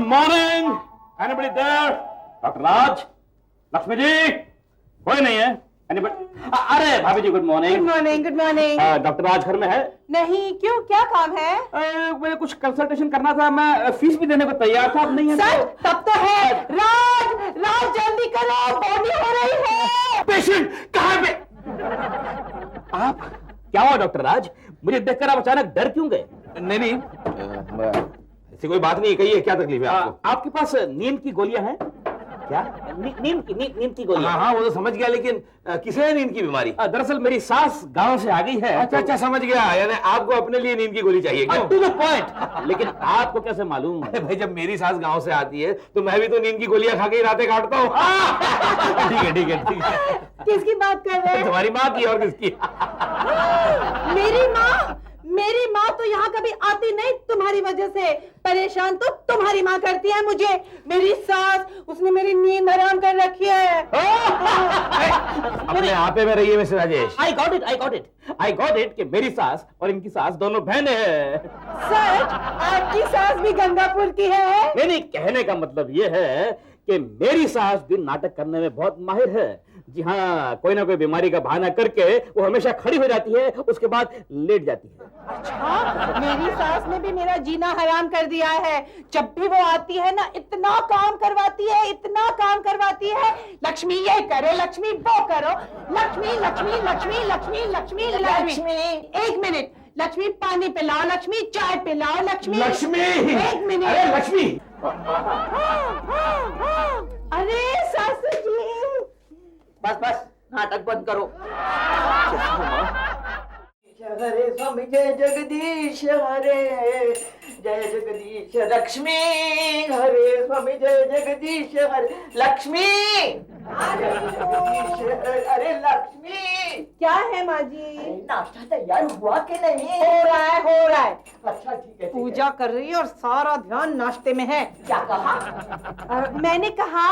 Morning, anybody there? Doctor Raj, Lakshmi ji, कोई नहीं है? एनीबडी? अरे भाभी जी, good morning. Good morning, good morning. Doctor Raj घर में है? नहीं, क्यों, क्या काम है? मुझे कुछ कंसल्टेशन करना था, मैं फीस भी देने को तैयार था, अब नहीं है। सर, तब तो है। राज, राज जल्दी करो, बॉडी हो रही है। पेशेंट कहाँ पे? आप क्या हुआ डॉक्टर राज? मुझे देखकर आप अचानक डर क्यों गए? नहीं, ऐसी कोई बात नहीं, कहिए क्या तकलीफ है आपको? आपके पास नींद की गोलियां हैं क्या? नींद की गोलियां? हाँ, वो तो समझ गया, लेकिन किसे है नींद की बीमारी? दरअसल मेरी सास गांव से आ गई है। अच्छा, समझ गया, यानी आपको अपने लिए नींद की गोली चाहिए क्यों? To the point. लेकिन आपको कैसे मालूम? अरे भाई, जब मेरी सास गांव से आती है तो मैं भी तो नींद की गोलियां खा के ही रातें काटता हूँ। ठीक है। किसकी बात कर रहे हैं? तुम्हारी माँ की, और किसकी? मेरी माँ? मेरी माँ तो यहाँ कभी आती नहीं तुम्हारी वजह से। परेशान तो तुम्हारी माँ करती है मुझे। मेरी सास, उसने मेरी नींद हराम कर रखी है। अपने आपे में रहिए mister Rajesh. I got it कि मेरी सास और इनकी सास दोनों बहनें हैं। सच? आपकी सास भी गंगापुर की है? नहीं, कहने का मतलब ये है कि मेरी सास भी नाटक करने में बहुत माहिर है। जी हाँ, कोई ना कोई बीमारी का बहाना करके वो हमेशा खड़ी हो जाती है, उसके बाद लेट जाती है। अच्छा, मेरी सास ने भी मेरा जीना हराम कर दिया है। जब भी वो आती है ना, इतना काम करवाती है, इतना काम करवाती है। लक्ष्मी ये करो, लक्ष्मी वो करो, लक्ष्मी लक्ष्मी लक्ष्मी लक्ष्मी लक्ष्मी लक्ष्मी। एक मिनट, लक्ष्मी पानी पिलाओ, लक्ष्मी चाय पिलाओ, लक्ष्मी। एक मिनट। अरे लक्ष्मी! अरे सासू जी, बस नाटक बंद करो। हरे स्वामी जय जगदीश हरे, जय जगदीश लक्ष्मी हरे, स्वामी जय जगदीश हरे, लक्ष्मी। अरे लक्ष्मी, क्या है माँ जी? नाश्ता तैयार हुआ कि नहीं? हो रहा है। अच्छा ठीक है। पूजा कर रही है और सारा ध्यान नाश्ते में है। क्या कहा? मैंने कहा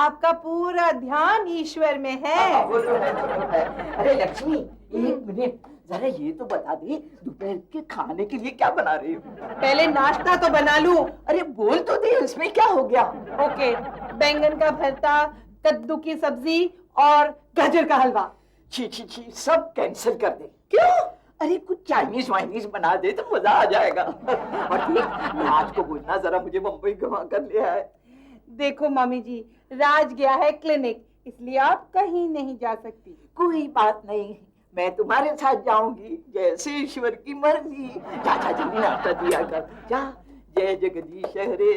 आपका पूरा ध्यान ईश्वर में है। वो तो है। अरे लक्ष्मी, एक मिनट, जरा ये तो बता दे, दोपहर के खाने के लिए क्या बना रही हो? पहले नाश्ता तो बना लूं। अरे बोल तो दे, इसमें क्या हो गया? ओके, बैंगन का भरता, कद्दू की सब्जी और गाजर का हलवा। छी, सब कैंसिल कर दे। क्यों? अरे कुछ चाइनीज वाइनीज बना दे तो मजा आ जाएगा। और देख, राज को बोलना जरा मुझे बम्बई घुमा कर ले आए। देखो मम्मी जी, राज गया है क्लिनिक, इसलिए आप कहीं नहीं जा सकती। कोई बात नहीं, मैं तुम्हारे साथ जाऊंगी, जैसे ईश्वर की मर्जी। जा जल्दी नाश्ता दिया कर, जा। जय जगदीश हरे।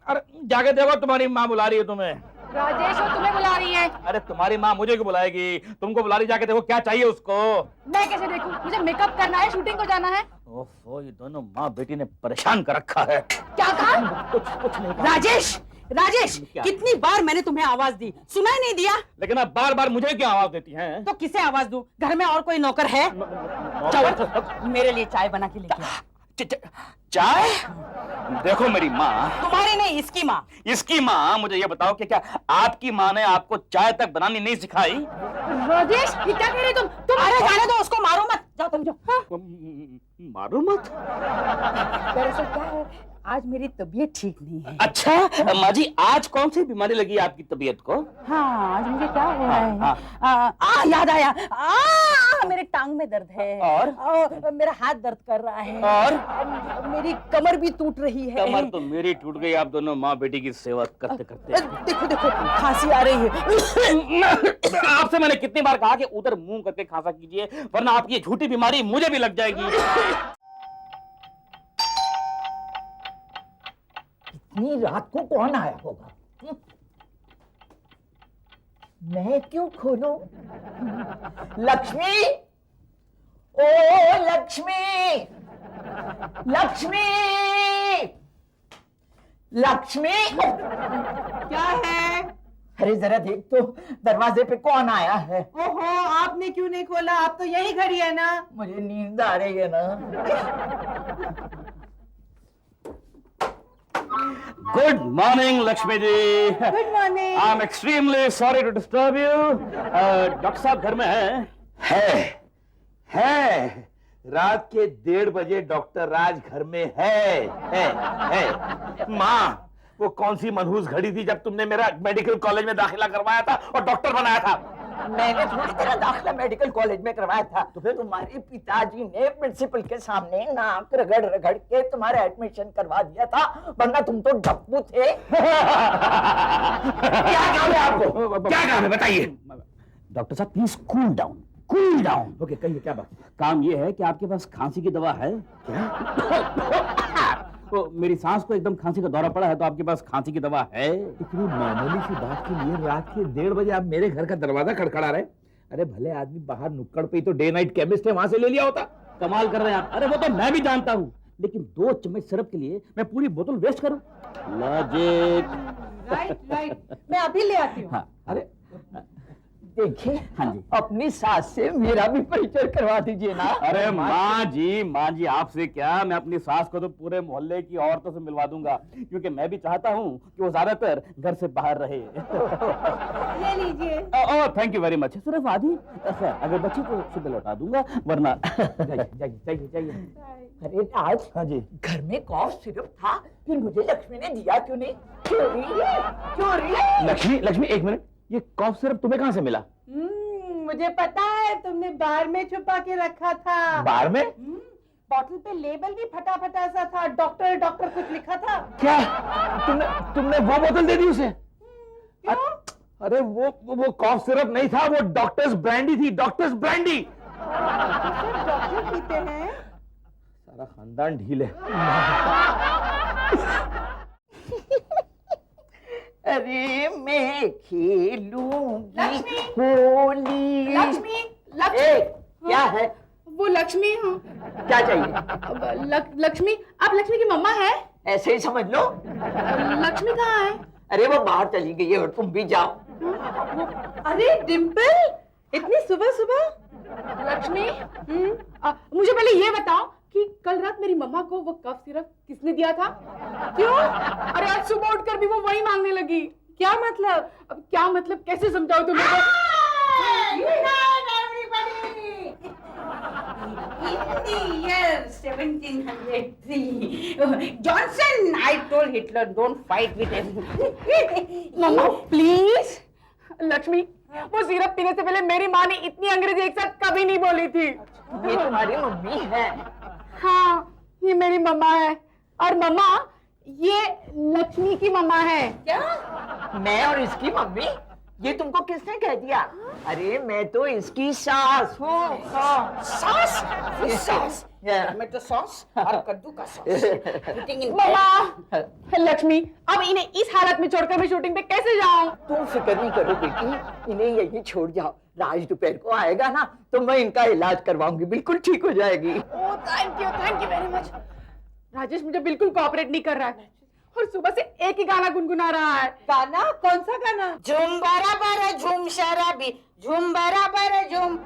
अरे जाके देखो, तुम्हारी माँ बुला रही है तुम्हें। राजेश, वो तुम्हें बुला रही है। अरे तुम्हारी माँ मुझे क्यों बुलाएगी? तुमको बुला रही, जाके देखो क्या चाहिए उसको। मैं कैसे देखूं? मुझे मेकअप करना है, शूटिंग को जाना है। ओफो, ये दोनों माँ बेटी ने परेशान कर रखा है। क्या कहा? कुछ नहीं कहा। राजेश, कितनी बार मैंने तुम्हें आवाज दी, सुनाई नहीं दिया? लेकिन आप बार बार मुझे क्यों आवाज देती हैं? तो किसे आवाज दूं? घर में और कोई नौकर है? चलो मेरे लिए चाय बना के लेके आ। चाय? देखो मेरी माँ। तुम्हारी नहीं, इसकी माँ। इसकी माँ? मुझे ये बताओ कि क्या आपकी माँ ने आपको चाय तक बनानी नहीं सिखाई? राजेश, ये क्या कह रही तुम? अरे जाने दो उसको, मारो मत। जाओ तुम जाओ। हाँ? मारो मत? दरअसल क्या है, आज मेरी तबीयत ठीक नहीं है। अच्छा माँ जी, आज कौन सी बीमारी लगी आपकी तबीयत को? हाँ, आज मुझे क्या हुआ है? हाँ। याद आया। मेरे टांग में दर्द है और मेरा हाथ दर्द कर रहा है और मेरी कमर भी टूट रही है। कमर तो मेरी टूट गई, आप दोनों माँ बेटी की सेवा करते करते। देखो खांसी आ रही है। आपसे मैंने कितनी बार कहा कि उधर मुंह करके खांसा कीजिए, वरना आपकी ये झूठी बीमारी मुझे भी लग जाएगी। इतनी रात को कौन आया होगा? मैं क्यों खोलूं? लक्ष्मी, ओ लक्ष्मी, लक्ष्मी, लक्ष्मी। क्या है? अरे जरा देख तो, दरवाजे पे कौन आया है? ओहो, आपने क्यों नहीं खोला? आप तो यही खड़ी है ना। मुझे नींद आ रही है ना। Good morning Lakshmi ji. Good morning. I am extremely sorry to disturb you. Doctor साहब घर में है? रात के 1:30 बजे डॉक्टर राज घर में है। माँ, वो कौन सी मनहूस घड़ी थी जब तुमने मेरा मेडिकल कॉलेज में दाखिला करवाया था और डॉक्टर बनाया था? मैंने थोड़ी तेरा दाखिला मेडिकल कॉलेज में करवाया था। तो फिर तुम्हारे पिताजी ने प्रिंसिपल के सामने नाक रगड़ रगड़ के तुम्हारा एडमिशन करवा दिया था, वरना तुम तो डप्पू थे। क्या काम है आपको? क्या काम है बताइए। डॉक्टर साहब please cool down, cool down. Okay, कहिए क्या बात? काम ये है कि आपके पास खांसी की दवा है क्या? तो मेरी सांस को एकदम खांसी का दौरा पड़ा है, तो आपके पास खांसी की दवा है? इतनी मामूली सी बात के लिए रात के 1:30 बजे आप मेरे घर का दरवाजा खड़खड़ा रहे? अरे भले आदमी बाहर नुक्कड़ पे ही तो डे नाइट केमिस्ट है, वहां से ले लिया होता। कमाल कर रहे हैं आप। अरे वो तो मैं भी जानता हूँ, लेकिन 2 चम्मच सिरप के लिए मैं पूरी बोतल वेस्ट करूं? लॉजिक। राइट, मैं अभी ले आती हूँ। हाँ, अरे देखिए, हाँ जी। अपनी सास से मेरा भी परिचय करवा दीजिए ना। अरे माँ जी आपसे क्या, मैं अपनी सास को तो पूरे मोहल्ले की औरतों से मिलवा दूंगा, क्योंकि मैं भी चाहता हूँ कि वो ज्यादातर घर से बाहर रहे। ले लीजिए। Oh thank you very much. सिर्फ आधी, अगर बच्ची तो सुबह लौटा दूंगा, वरना जाइए। अरे राज, हाँ जी। घर में कॉफ सिरप था, फिर मुझे लक्ष्मी ने दिया क्यों नहीं? चोरी है। लक्ष्मी एक मिनट, ये कॉफ सिरप तुम्हें कहाँ से मिला? मुझे पता है, तुमने बार में छुपा के रखा था। बार में? बॉटल पे लेबल भी फटा फटा सा था, डॉक्टर कुछ लिखा था। क्या तुमने वो बोतल दे दी उसे? क्यों? अरे वो कॉफ सिरप नहीं था, वो डॉक्टर्स ब्रांडी थी, डॉक्टर्स ब्रांडी। डॉक्टर पीते हैं? सारा खानदान ढील है। अरे मैं खेलूंगी लक्ष्मी! होली। लक्ष्मी, क्या है? वो लक्ष्मी हूँ। क्या चाहिए? लक्ष्मी, आप लक्ष्मी की मम्मा है? ऐसे ही समझ लो। लक्ष्मी कहाँ है? अरे वो बाहर चली गई है और तुम भी जाओ। अरे डिम्पल, इतनी सुबह सुबह? लक्ष्मी, मुझे पहले ये बताओ कि कल रात मेरी मम्मा को वो कफ सिरप किसने दिया था? क्यों? अरे आज सुबह उठकर भी वो वही मांगने लगी। क्या मतलब? अब क्या मतलब कैसे समझाओ तुम मेरे को? In the year 1703, Johnson, I told Hitler, don't fight with him. मम्मा प्लीज। लक्ष्मी, वो सिरप पीने से पहले मेरी माँ ने इतनी अंग्रेजी एक साथ कभी नहीं बोली थी। ये तुम्हारी मम्मी है? हाँ, ये मेरी मम्मा है। और मम्मा, ये लक्ष्मी की मम्मा है। क्या? मैं और इसकी मम्मी? ये तुमको किसने कह दिया? अरे मैं तो इसकी सास हूँ। Sauce? Tomato sauce और कद्दू का sauce. Putting in मम्मा, लक्ष्मी, अब इन्हें इस हालत में छोड़कर मैं शूटिंग पे कैसे जाऊँ? तुम फिक्र नहीं करो बेटी, इन्हें यहीं छोड़ जाओ। राज दोपहर को आएगा ना, तो मैं इनका इलाज करवाऊंगी, बिल्कुल ठीक हो जाएगी। Oh thank you very much. Rajesh मुझे बिल्कुल कोऑपरेट नहीं कर रहा है और सुबह से एक ही गाना गुनगुना रहा है। गाना? कौन सा गाना? झूम बराबर झूम शराबी, झूम बराबर झूम।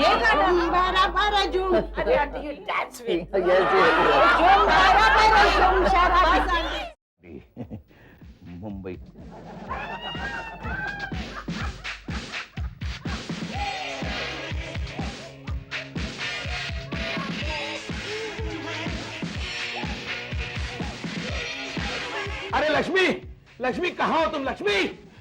ये गाना झूम बराबर झूम। अरे आंटी, यू डांस विद झूम बराबर झूम शराबी। मुंबई। अरे लक्ष्मी कहाँ हो तुम? लक्ष्मी!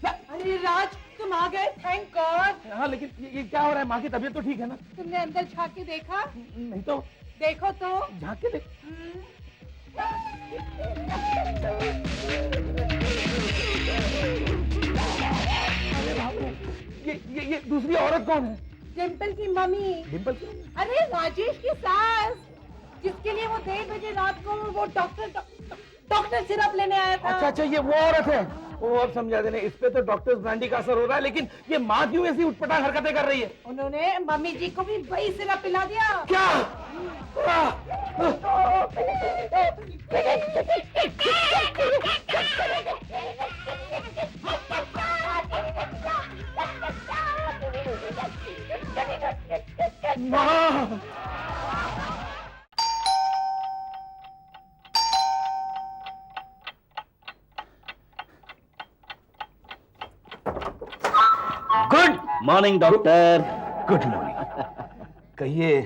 अरे राज, तुम आ गए, थैंक गॉड। हाँ, लेकिन ये क्या हो रहा है? माँ की तबीयत तो ठीक है ना? तुमने अंदर झांक के देखा? नहीं तो देखो तो। झाँक के देख। ये दूसरी औरत कौन है? डिम्पल की मम्मी। डिम्पल की? अरे राजेश की सास, जिसके लिए वो 1:30 बजे रात को वो डॉक्टर सिरप लेने आया था। अच्छा, ये वो औरत है। वो अब समझा देने, इस पे तो डॉक्टर्स ब्रांडी का असर हो रहा है, लेकिन ये माँ क्यों ऐसी उटपटांग हरकतें कर रही है? उन्होंने मम्मी जी को भी वही सिरप पिला दिया। क्या? माँ! Good morning doctor. Good morning. कहिए,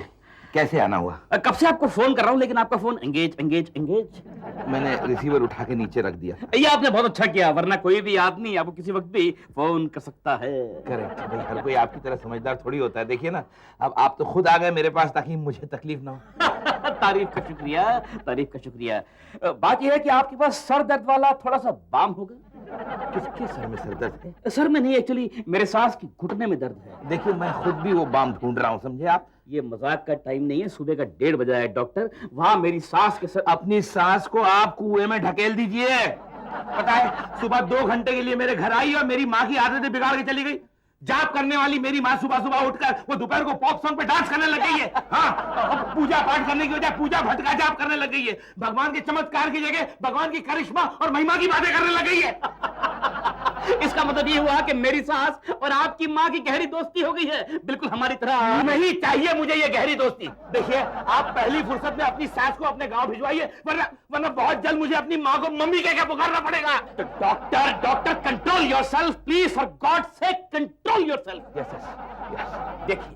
कैसे आना हुआ? कब से आपको फोन कर रहा हूँ लेकिन आपका फोन एंगेज एंगेज एंगेज। मैंने रिसीवर उठा के नीचे रख दिया। ये आपने बहुत अच्छा किया, वरना कोई भी आदमी आपको किसी वक्त भी फोन कर सकता है। करेक्ट भाई, हर कोई आपकी तरह समझदार थोड़ी होता है। देखिए ना, अब आप तो खुद आ गए मेरे पास ताकि मुझे तकलीफ ना हो। तारीफ का शुक्रिया, तारीफ का शुक्रिया। बात यह है कि आपके पास सर दर्द वाला थोड़ा सा बाम होगा। किसके सर में सर दर्द है? सर में नहीं, एक्चुअली मेरे सास की घुटने में दर्द है। देखिए मैं खुद भी वो बाम ढूंढ रहा हूँ, समझे आप? ये मजाक का टाइम नहीं है, सुबह का 1:30 बजा है डॉक्टर। वहां मेरी सास के सर। अपनी सास को आप कुएं में ढकेल दीजिए। पता है, सुबह 2 घंटे के लिए मेरे घर आई और मेरी माँ की आदतें बिगाड़ के चली गई। जाप करने वाली मेरी माँ सुबह सुबह उठकर वो दोपहर को पॉप सॉन्ग पे डांस करने लग गई है। हाँ, अब पूजा पाठ करने की वजह पूजा भटका जाप करने लग गई है। भगवान के चमत्कार की जगह भगवान की करिश्मा और महिमा की बातें करने लग गई है। इसका मतलब ये हुआ कि मेरी सास और आपकी माँ की गहरी दोस्ती हो गई है, बिल्कुल हमारी तरह। नहीं चाहिए मुझे ये गहरी दोस्ती। देखिए, आप पहली फुर्सत में अपनी सास को अपने गांव भिजवाइए, वरना बहुत जल्द मुझे अपनी माँ को मम्मी कह के पुकारना पड़ेगा। तो doctor control yourself please, for God sake control yourself. Yes yes. देखिए,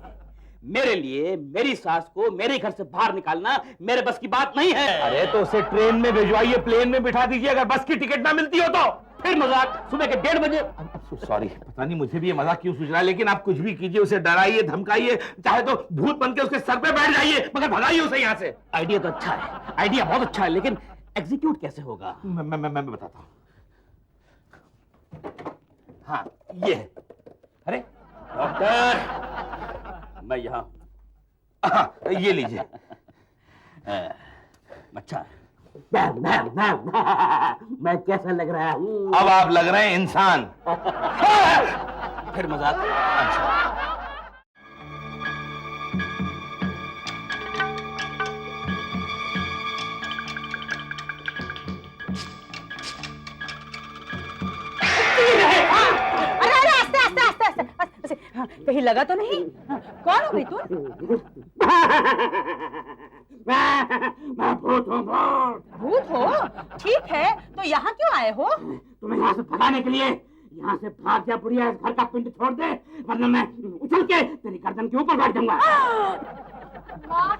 मेरे लिए मेरी सास को मेरे घर से बाहर निकालना मेरे बस की बात नहीं है। अरे तो उसे ट्रेन में भिजवाइए, प्लेन में बिठा दीजिए, अगर बस की टिकट ना मिलती हो तो। फिर मजाक, सुबह के 1:30 बजे। सॉरी, पता नहीं मुझे भी ये मजाक क्यों सूझ रहा है, लेकिन आप कुछ भी कीजिए, उसे डराइए धमकाइए, चाहे तो भूत बन के उसके सर पे बैठ जाइए, मगर भगाइए उसे यहाँ से। आइडिया तो अच्छा है, आइडिया बहुत अच्छा है, लेकिन एग्जीक्यूट कैसे होगा? मैं बताता हूँ। हाँ, ये है। अरे डॉक्टर, मैं यहाँ। हाँ, ये लीजिए। अच्छा है। मैं कैसा लग रहा हूँ? अब आप लग रहे हैं इंसान। फिर मजाक। अच्छा। कहीं लगा तो नहीं? कौन हो भाई तुम? मैं भूत हूँ, भूत हो? ठीक है, तो यहाँ क्यों आए हो? तुम्हें यहाँ से भगाने के लिए। यहाँ से भाग जा बुढ़िया, इस घर का पिंड छोड़ दे, वरना मैं उछल के तेरी गर्दन के ऊपर बैठ जाऊंगा। माँ,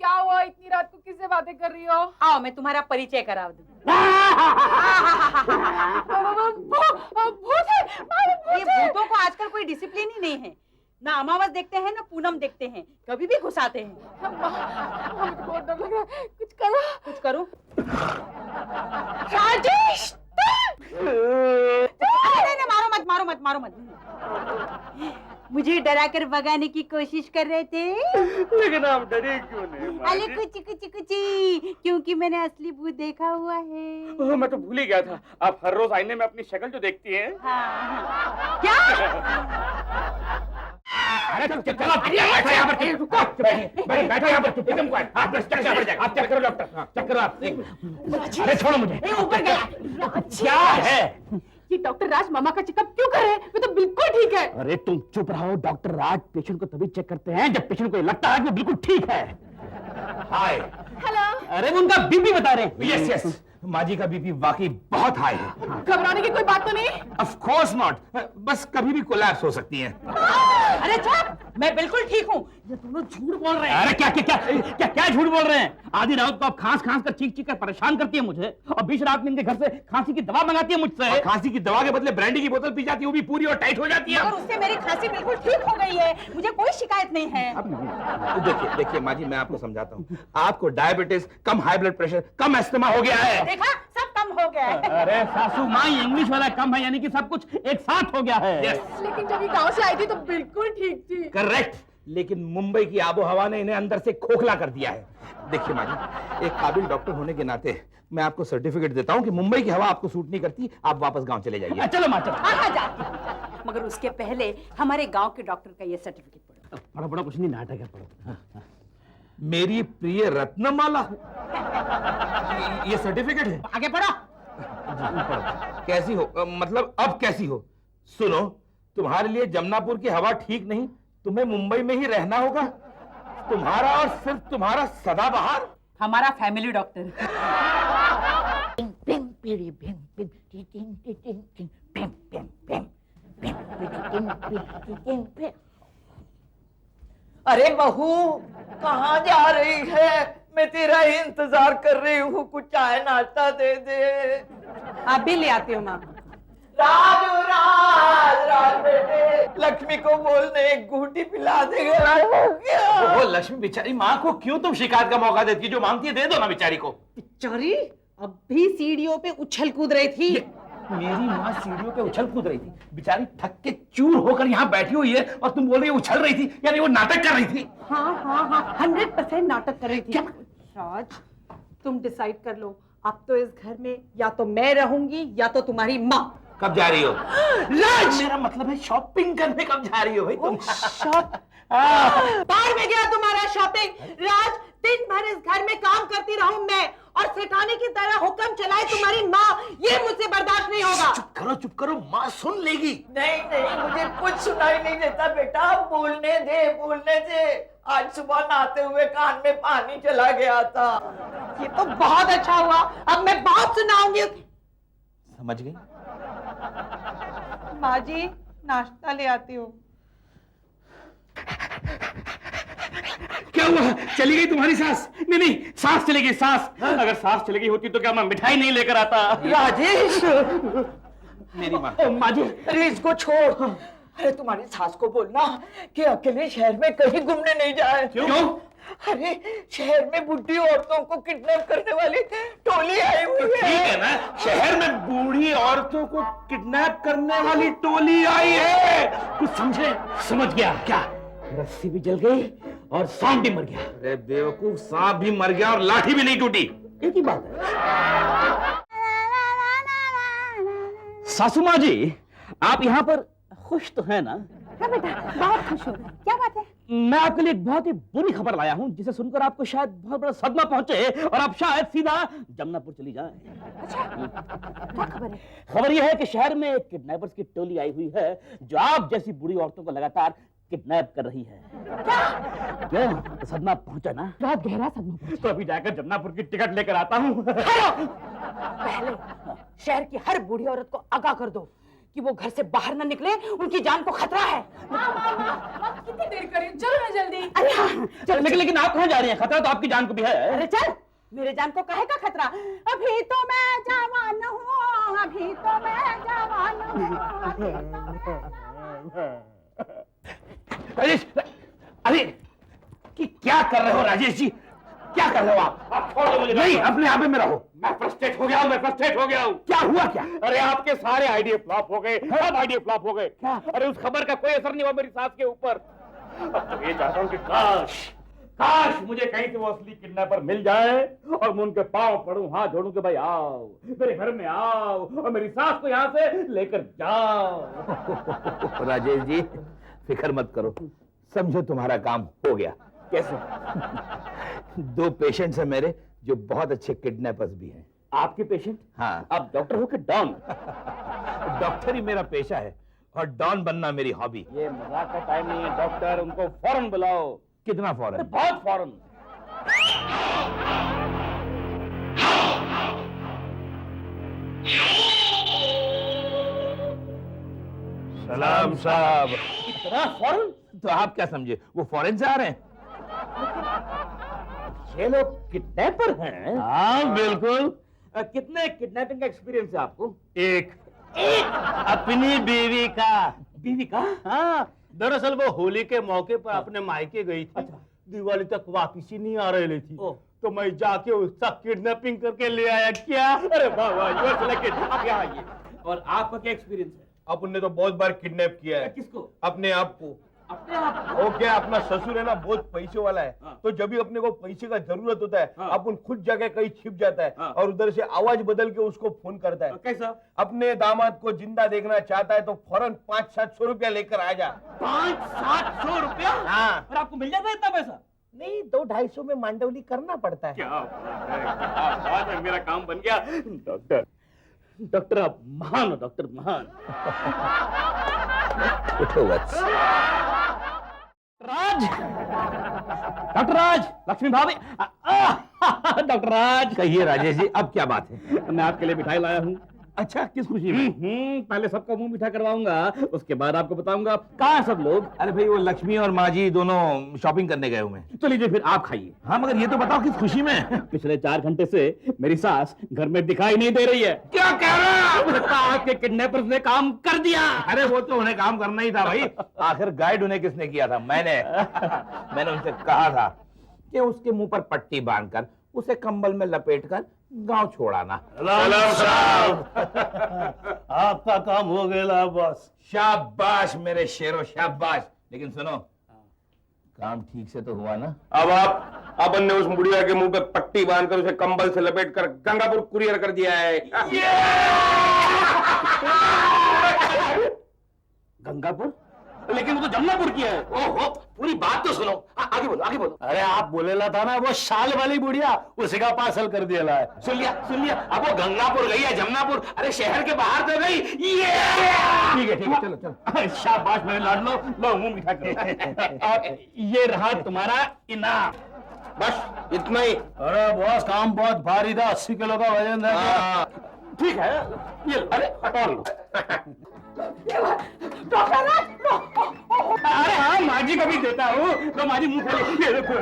क्या हुआ? इतनी रात को किससे बातें कर रही हो? आओ मैं तुम्हारा परिचय करा दूं। भूत है, ये भूतों को आजकल कोई डिसिप्लिन ही नहीं है। ना अमावस देखते हैं ना पूनम देखते हैं, कभी भी घुसाते हैं। मुझे बहुत डर लग रहा है, कुछ करो। कुछ करूं? राजेश! नहीं, मारो मत। मुझे डरा कर भगाने की कोशिश कर रहे थे, लेकिन आप डरे क्यों नहीं? अरे कुछ क्योंकि मैंने असली भूत देखा हुआ है। मैं तो भूल ही गया था, आप हर रोज आईने में अपनी शक्ल जो देखती हैं। हाँ। क्या? अरे बैठो यहाँ पर, एकदम क्वाइट। आप चेक करो डॉक्टर, चेक करो आप। अरे छोड़ो मुझे। ऊपर गया। क्या है? ये डॉक्टर राज मामा का चेकअप क्यों कर रहे हैं? वो तो बिल्कुल ठीक है। अरे तुम चुप रहो, डॉक्टर राज पेशेंट को तभी चेक करते हैं जब पेशेंट को ये लगता है कि वो बिल्कुल ठीक है। हाय। हेलो। अरे वो उनका बीपी बता रहे हैं। यस, माँ जी का बीपी वाकई बहुत हाई है। घबराने की कोई बात तो नहीं? ऑफ कोर्स नॉट, बस कभी भी कोलैप्स हो सकती है। अरे चुप, मैं बिल्कुल ठीक हूँ। ये दोनों झूठ बोल रहे हैं। अरे क्या झूठ बोल रहे हैं? आधी रात को आप खांस कर चीख कर परेशान करती है मुझे, और बीच रात में इनके घर से खांसी की दवा मंगाती है मुझसे। खांसी की दवा के बदले ब्रांडी की बोतल पी जाती है, वो भी पूरी और टाइट हो जाती है। और उससे मेरी खांसी बिल्कुल ठीक हो गई है, मुझे कोई शिकायत नहीं है। देखिए माँ जी, मैं आपको समझाता हूँ। आपको डायबिटीज, कम हाई ब्लड प्रेशर, कम अस्थमा हो गया है। देखा, सब कम हो गया है। अरे सासू माँ, इंग्लिश वाला कम है, यानी कि सब कुछ एक साथ हो गया है। लेकिन जब ये गांव से आई थी तो बिल्कुल ठीक थी। करेक्ट, लेकिन मुंबई की आबो हवा ने इन्हें अंदर से खोखला कर दिया है। देखिए माँ जी, एक काबिल डॉक्टर होने के नाते मैं आपको सर्टिफिकेट देता हूँ कि मुंबई की हवा आपको सूट नहीं करती, आप वापस गांव चले जाइए। चलो माँ, चलो। हाँ, जाती। मगर उसके पहले हमारे गांव के डॉक्टर का ये सर्टिफिकेट पढ़ो। पढ़ो कुछ नहीं, नाटक है, पढ़ो। मेरी प्रिय रत्नमाला, ये सर्टिफिकेट है। आगे पढ़ो। कैसी हो? मतलब अब कैसी हो? सुनो, तुम्हारे लिए जमनापुर की हवा ठीक नहीं, तुम्हें मुंबई में ही रहना होगा। तुम्हारा और सिर्फ तुम्हारा सदाबहार। हमारा फैमिली डॉक्टर। अरे बहू, कहाँ जा रही है? मैं तेरा ही इंतजार कर रही हूँ, कुछ चाय नाश्ता दे दे। अभी ले आती हूँ माँ। राज बेटे, लक्ष्मी को बोलने एक घूंटी पिला देगा। वो लक्ष्मी बेचारी माँ को क्यों तुम शिकायत का मौका देती, जो मांगती है दे दो ना बेचारी को। बेचारी अभी सीढ़ियों पे उछल कूद रही थी। मेरी माँ सीढ़ियों पे उछल कूद रही थी, बेचारी थक के चूर होकर यहाँ बैठी हुई है और तुम बोल रही हो उछल रही थी, यानी वो नाटक कर रही थी। हाँ 100% नाटक कर रही थी। राज, तुम डिसाइड कर लो, अब तो इस घर में या तो मैं रहूंगी या तो तुम्हारी माँ। कब जा रही हो? राज, मेरा मतलब है शॉपिंग करने कब जा रही हो भाई तुम? बाहर में गया तुम्हारा शॉपिंग। राज, दिन भर इस घर में काम करती रहूं मैं और सेठानी की तरह हुक्म चलाए तुम्हारी माँ, ये मुझसे बर्दाश्त नहीं होगा। चुप करो, माँ सुन लेगी। नहीं, मुझे कुछ सुनाई नहीं देता बेटा, बोलने दे। आज सुबह नहाते हुए कान में पानी चला गया था। ये तो बहुत अच्छा हुआ, अब मैं बहुत सुनाऊंगी। समझ गई? माँ जी, नाश्ता ले आती हूँ। क्या हुआ? चली गई तुम्हारी सास? नहीं, सास चली गई, सास। अगर सास चली गई होती तो क्या मैं मिठाई नहीं लेकर आता? राजेश, मेरी माँ। माँ जी, अरे इसको छोड़। अरे तुम्हारी सास को बोलना कि अकेले शहर में कहीं घूमने नहीं जाए। क्यों? अरे शहर में बुढ़ी औरतों को किडनैप करने वाली टोली आई हुई ठीक है ना, शहर में बूढ़ी औरतों को किडनैप करने वाली टोली आई है। कुछ समझे? समझ गया। क्या? रस्सी भी जल गई और सांप भी मर गया। अरे बेवकूफ, सांप भी मर गया और लाठी भी नहीं टूटी। एक ही बात है। सासू माँ जी, आप यहाँ पर खुश तो है ना? हाँ बेटा, बहुत खुश हूँ। क्या बात है? मैं आपके लिए एक बहुत ही बुरी खबर लाया हूँ, जिसे सुनकर आपको शायद बहुत बड़ा सदमा पहुंचे और आप शायद सीधा जमनापुर चली जाएं। अच्छा, क्या खबर है? खबर यह है कि शहर में एक किडनैपर्स की टोली आई हुई है, जो आप जैसी बुरी औरतों को लगातार किडनैप कर रही है। क्यों? तो सदमा पहुंचा ना? बहुत गहरा सदमा। तो अभी जाकर जमनापुर की टिकट लेकर आता हूँ। पहले शहर की हर बूढ़ी औरत को आगाह कर दो कि वो घर से बाहर न निकले, उनकी जान को खतरा है। आप कितनी देर कर रही हो? चलो ना जल्दी। अरे हाँ, लेकिन आप कहाँ जा रही हैं? खतरा तो आपकी जान को भी है। अरे चल, मेरे जान को काहे का खतरा? अभी तो मैं जवान हूँ, अभी तो मैं जवान हूँ। राजेश, अरे कि क्या कर रहे हो राजेश जी? क्या कर रहे हो आप छोड़ दो मुझे। नहीं, अपने आप में रहो। मैं फ्रस्ट्रेट हो गया हूँ। क्या हुआ क्या? अरे आपके सारे आइडिया फ्लॉप हो गए, सब आइडिया फ्लॉप हो गए। अरे उस खबर का कोई असर नहीं हुआ मेरी सास के ऊपर। अब तो ये चाहता हूँ कि काश मुझे कहीं से वो असली किडनैपर मिल जाए और मैं उनके पांव पड़ूं, हाथ जोड़ूं कि भाई आओ मेरे घर में आओ और मेरी सास को यहाँ से लेकर जाओ। राजेश जी, फिक्र मत करो, समझो तुम्हारा काम हो गया। कैसे? 2 पेशेंट्स हैं मेरे जो बहुत अच्छे किडनैपर्स भी हैं। आपके पेशेंट? हाँ। आप डॉक्टर हो कि डॉन? डॉक्टर ही मेरा पेशा है और डॉन बनना मेरी हॉबी। ये मजाक का टाइम नहीं है डॉक्टर, उनको फौरन बुलाओ। कितना फौरन? बहुत फौरन। सलाम साहब। इतना फौरन? तो आप क्या समझे, वो फॉरेन से आ रहे हैं? ये लोग किडनैपर हैं? हाँ बिल्कुल। कितने किडनैपिंग का एक्सपीरियंस है आपको? एक अपनी बीवी का। बीवी का? हाँ, दरअसल वो होली के मौके पर अपने मायके गई थी। दिवाली तक वापिस ही नहीं आ रही थी, तो मैं जाके उसका किडनैपिंग करके ले आया। क्या? अरे वाह वाह, यू आर सिलेक्टेड। आप यहाँ आइए। और आपका क्या एक्सपीरियंस है? अपन ने तो बहुत बार किडनैप किया है। किसको? अपने आप को। अपने आप? वो क्या, अपना ससुर है ना, बहुत पैसे वाला है। हाँ। तो जब भी अपने को पैसे का जरूरत होता है, हाँ। अपन खुद जाके कहीं छिप जाता है। हाँ। और उधर से आवाज बदल के उसको फोन करता है। कैसा? अपने दामाद को जिंदा देखना चाहता है तो फौरन 500-700 रुपया लेकर आ जा। 500-700 रुपया? हाँ। और आपको मिल जाता है इतना पैसा? नहीं, 200-250 में मांडवली करना पड़ता है। क्या बात है, मेरा काम बन गया। डॉक्टर आप महान हो, डॉक्टर महान। उठो बस। राज, डॉक्टर राज, लक्ष्मी भाभी। डॉक्टर राज। कहिए राजेश जी, अब क्या बात है? मैं आपके लिए मिठाई लाया हूँ। अच्छा, किस खुशी में? पहले सबका मुंह मीठा करवाऊंगा, उसके बाद आपको बताऊंगा कहाँ हैं सब लोग। अरे भाई, वो लक्ष्मी और माँ जी दोनों शॉपिंग करने गए हुए हैं। तो लीजिए फिर आप खाइए। हाँ, मगर ये तो बताओ किस खुशी में? पिछले 4 घंटे से मेरी सास घर में दिखाई नहीं दे रही है। क्या कह रहा है? आपके किडनैपर्स ने काम कर दिया। अरे वो तो उन्हें काम करना ही था भाई। आखिर गाइड उन्हें किसने किया था? मैंने मैंने उनसे कहा था कि उसके मुंह पर पट्टी बांधकर उसे कंबल में लपेटकर गांव छोड़ाना। आपका काम हो गया बॉस। शाबाश मेरे शेरो, शाबाश। लेकिन सुनो, काम ठीक से तो हुआ ना? अब अपन ने उस बुढ़िया के मुंह पे पट्टी बांधकर उसे कंबल से लपेटकर गंगापुर कुरियर कर दिया है। गंगापुर? लेकिन वो तो जमुनापुर की है। ओहो, पूरी बात तो सुनो। आगे बोलो, आगे बोलो। अरे आप बोलेला था ना, वो शाल वाली बुढ़िया उसी का पार्सल कर दिया है। सुन लिया। अब वो गंगापुर गई है, जमुनापुर? अरे शहर के बाहर तो गई। ये ठीक है, चलो। शाबाश मेरे लाडलो, लो मुंह मीठा करो। और ये रहा तुम्हारा इनाम। बस इतना ही। अरे बॉस, काम बहुत भारी था, 80 किलो का वजन था। ठीक है, ये लो। अरे और लो। अरे हाँ, माँ जी को भी देता हूँ। तो माँ जी मुंह खोलो। ये देखो।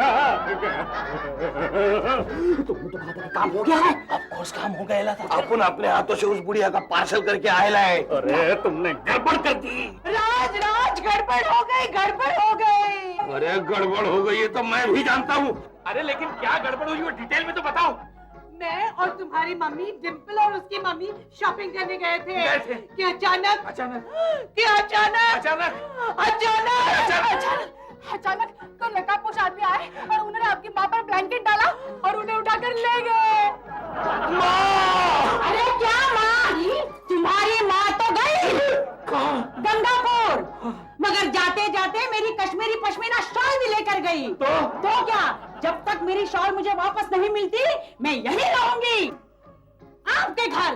तुमने तो कहा था कि काम हो गया है। ऑफकोर्स काम हो गया था। अपन अपने हाथों से उस बुढ़िया का पार्सल करके आए लाए। अरे तुमने गड़बड़ कर दी। राज गड़बड़ हो गई। अरे गड़बड़ हो गई है तो मैं भी जानता हूँ। अरे लेकिन क्या गड़बड़ हुई वो डिटेल में तो बताओ। मैं और तुम्हारी मम्मी डिम्पल और उसकी मम्मी शॉपिंग करने गए थे कि अचानक तो नकाबपोश आदमी आए और उन्होंने आपकी माँ पर ब्लैंकेट डाला और उन्हें उठाकर ले गए। अरे क्या माँ? तुम्हारी माँ तो गई गंगापुर, मगर जाते जाते मेरी कश्मीरी पश्मीना शॉल भी लेकर गई। तो क्या, जब तक मेरी शॉल मुझे वापस नहीं मिलती मैं यहीं रहूंगी आपके घर।